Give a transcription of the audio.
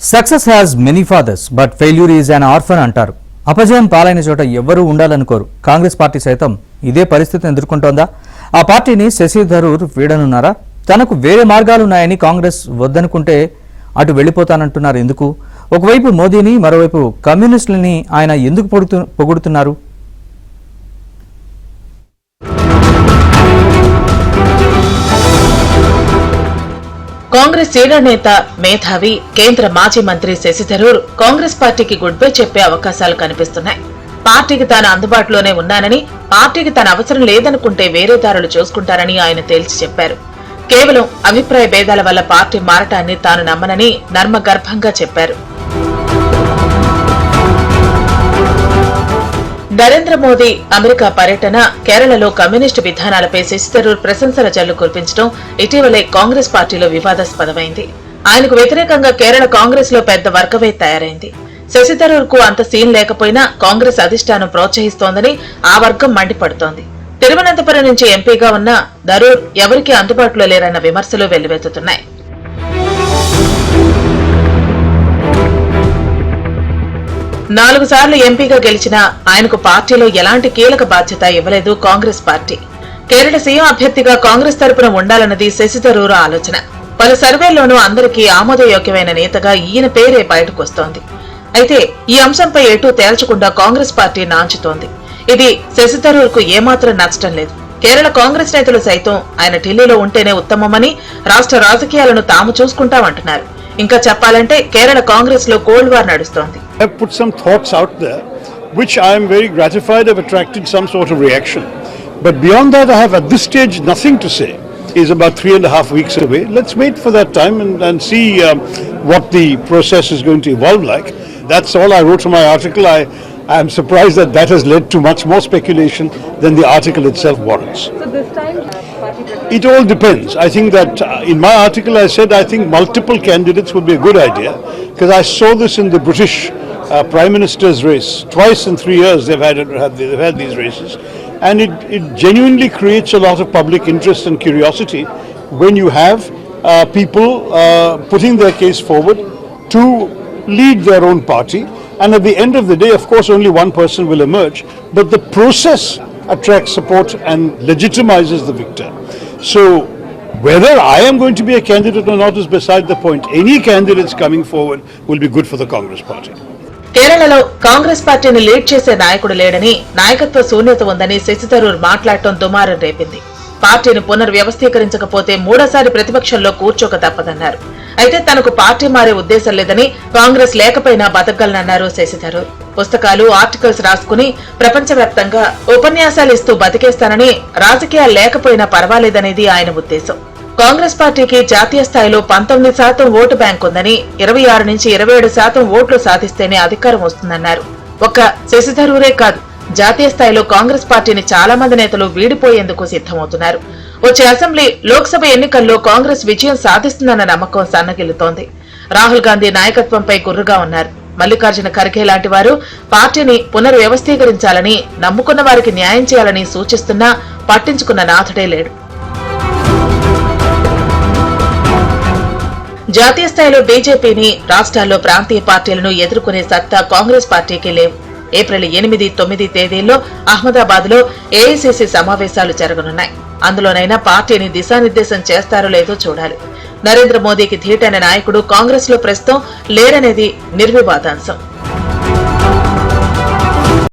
Success has many fathers but failure is an orphan అంటారు. అపజయం పాలైన చోట ఎవ్వరూ ఉండాలనుకోరు. కాంగ్రెస్ పార్టీ సైతం ఇదే పరిస్థితిని ఎదుర్కొంటోందా? ఆ పార్టీని శశి థరూర్ వీడనున్నారా? తనకు వేరే మార్గాలున్నాయని కాంగ్రెస్ వద్దనుకుంటే అటు వెళ్లిపోతానంటున్నారు ఎందుకు? ఒకవైపు మోదీని, మరోవైపు కమ్యూనిస్టులని ఆయన ఎందుకు పొగుడుతున్నారు? కాంగ్రెస్ సీనియర్ నేత, మేధావి, కేంద్ర మాజీ మంత్రి శశి థరూర్ కాంగ్రెస్ పార్టీకి గుడ్ బై చెప్పే అవకాశాలు కనిపిస్తున్నాయి. పార్టీకి తాను అందుబాటులోనే ఉన్నానని, పార్టీకి తన అవసరం లేదనుకుంటే వేరే దారులు చూసుకుంటారని ఆయన తేల్చి చెప్పారు. కేవలం అభిప్రాయ భేదాల వల్ల పార్టీ మారటాన్ని తాను నమ్మనని నర్మగర్భంగా చెప్పారు. నరేంద్ర మోదీ అమెరికా పర్యటన, కేరళలో కమ్యూనిస్టు విధానాలపై శశి థరూర్ ప్రశంసల జల్లు కురిపించడం ఇటీవలే కాంగ్రెస్ పార్టీలో వివాదాస్పదమైంది. ఆయనకు వ్యతిరేకంగా కేరళ కాంగ్రెస్ లో పెద్ద వర్గమే తయారైంది. శశి థరూర్ కు అంత సీన్ లేకపోయినా కాంగ్రెస్ అధిష్టానం ప్రోత్సహిస్తోందని ఆ వర్గం మండిపడుతోంది. తిరువనంతపురం నుంచి ఎంపీగా ఉన్న థరూర్ ఎవరికీ అందుబాటులో లేరన్న విమర్శలు వెల్లువెత్తుతున్నాయి. నాలుగు సార్లు ఎంపీగా గెలిచినా ఆయనకు పార్టీలో ఎలాంటి కీలక బాధ్యత ఇవ్వలేదు కాంగ్రెస్ పార్టీ. కేరళ సీఎం అభ్యర్థిగా కాంగ్రెస్ తరపున ఉండాలన్నది శశి థరూర్ ఆలోచన. పలు సర్వేల్లోనూ అందరికీ ఆమోదయోగ్యమైన నేతగా ఈయన పేరే బయటకొస్తోంది. అయితే ఈ అంశంపై ఎటూ తేల్చకుండా కాంగ్రెస్ పార్టీ నాంచుతోంది. ఇది శశి థరూర్ కు ఏమాత్రం నచ్చడం లేదు. కేరళ కాంగ్రెస్ నేతలు సైతం ఆయన ఢిల్లీలో ఉంటేనే ఉత్తమమని, రాష్ట్ర రాజకీయాలను తాము చూసుకుంటామంటున్నారు. ఇంకా చెప్పాలంటే కేరళ కాంగ్రెస్ లో కోల్డ్ వార్ నడుస్తోంది. I have put some thoughts out there which I am very gratified have attracted some sort of reaction. But beyond that, I have at this stage nothing to say. It's about 3.5 weeks away. Let's wait for that time and see what the process is going to evolve like. That's all I wrote in my article. I am surprised that has led to much more speculation than the article itself warrants. So this time, It all depends. I think that in my article I said I think multiple candidates would be a good idea, because I saw this in the British Prime Minister's race. Twice in 3 years they've had these races, and it genuinely creates a lot of public interest and curiosity when you have people putting their case forward to lead their own party, and at the end of the day, of course, only one person will emerge, but the process attracts support and legitimizes the victor. So whether I am going to be a candidate or not is beside the point. Any candidates coming forward will be good for the Congress party. కేరళలో కాంగ్రెస్ పార్టీని lead చేసే నాయకుడు లేడని, నాయకత్వ శూన్యత ఉందని శశి థరూర్ మాట్లాడటం దుమారం రేపింది. పార్టీని పునర్వ్యవస్థీకరించకపోతే మూడోసారి ప్రతిపక్షంలో కూర్చోక తప్పదన్నారు. అయితే తనకు పార్టీ మారే ఉద్దేశం లేదని, కాంగ్రెస్ లేకపోయినా బతకగలనన్నారు శశి థరూర్. పుస్తకాలు, ఆర్టికల్స్ రాసుకుని ప్రపంచవ్యాప్తంగా ఉపన్యాసాలు ఇస్తూ బతికేస్తానని, రాజకీయాలు లేకపోయినా పర్వాలేదనేది ఆయన ఉద్దేశం. కాంగ్రెస్ పార్టీకి జాతీయ స్థాయిలో 19% ఓటు బ్యాంక్ ఉందని, 26 నుంచి 27% ఓట్లు సాధిస్తేనే అధికారం వస్తుందన్నారు. ఒక్క శశి థరూరే కాదు, జాతీయ స్థాయిలో కాంగ్రెస్ పార్టీని చాలా మంది నేతలు వీడిపోయేందుకు సిద్ధమవుతున్నారు. వచ్చే అసెంబ్లీ, లోక్సభ ఎన్నికల్లో కాంగ్రెస్ విజయం సాధిస్తుందన్న నమ్మకం సన్నగిల్లుతోంది. రాహుల్ గాంధీ నాయకత్వంపై గుర్రుగా ఉన్నారు. మల్లికార్జున ఖర్గే లాంటి వారు పార్టీని పునర్వ్యవస్థీకరించాలని, నమ్ముకున్న వారికి న్యాయం చేయాలని సూచిస్తున్నా పట్టించుకున్న నాథుడే లేడు. జాతీయ స్థాయిలో బీజేపీని, రాష్ట్రాల్లో ప్రాంతీయ పార్టీలను ఎదుర్కొనే సత్తా కాంగ్రెస్ పార్టీకి లేవు. ఏప్రిల్ 8, 9 తేదీల్లో అహ్మదాబాద్ లో ఏఐసీసీ సమావేశాలు జరగనున్నాయి. అందులోనైనా పార్టీని దిశానిర్దేశం చేస్తారో లేదో చూడాలి. నరేంద్ర మోదీకి ధీటైన నాయకుడు కాంగ్రెస్ లో ప్రస్తుతం లేరనేది నిర్వివాదాంశం.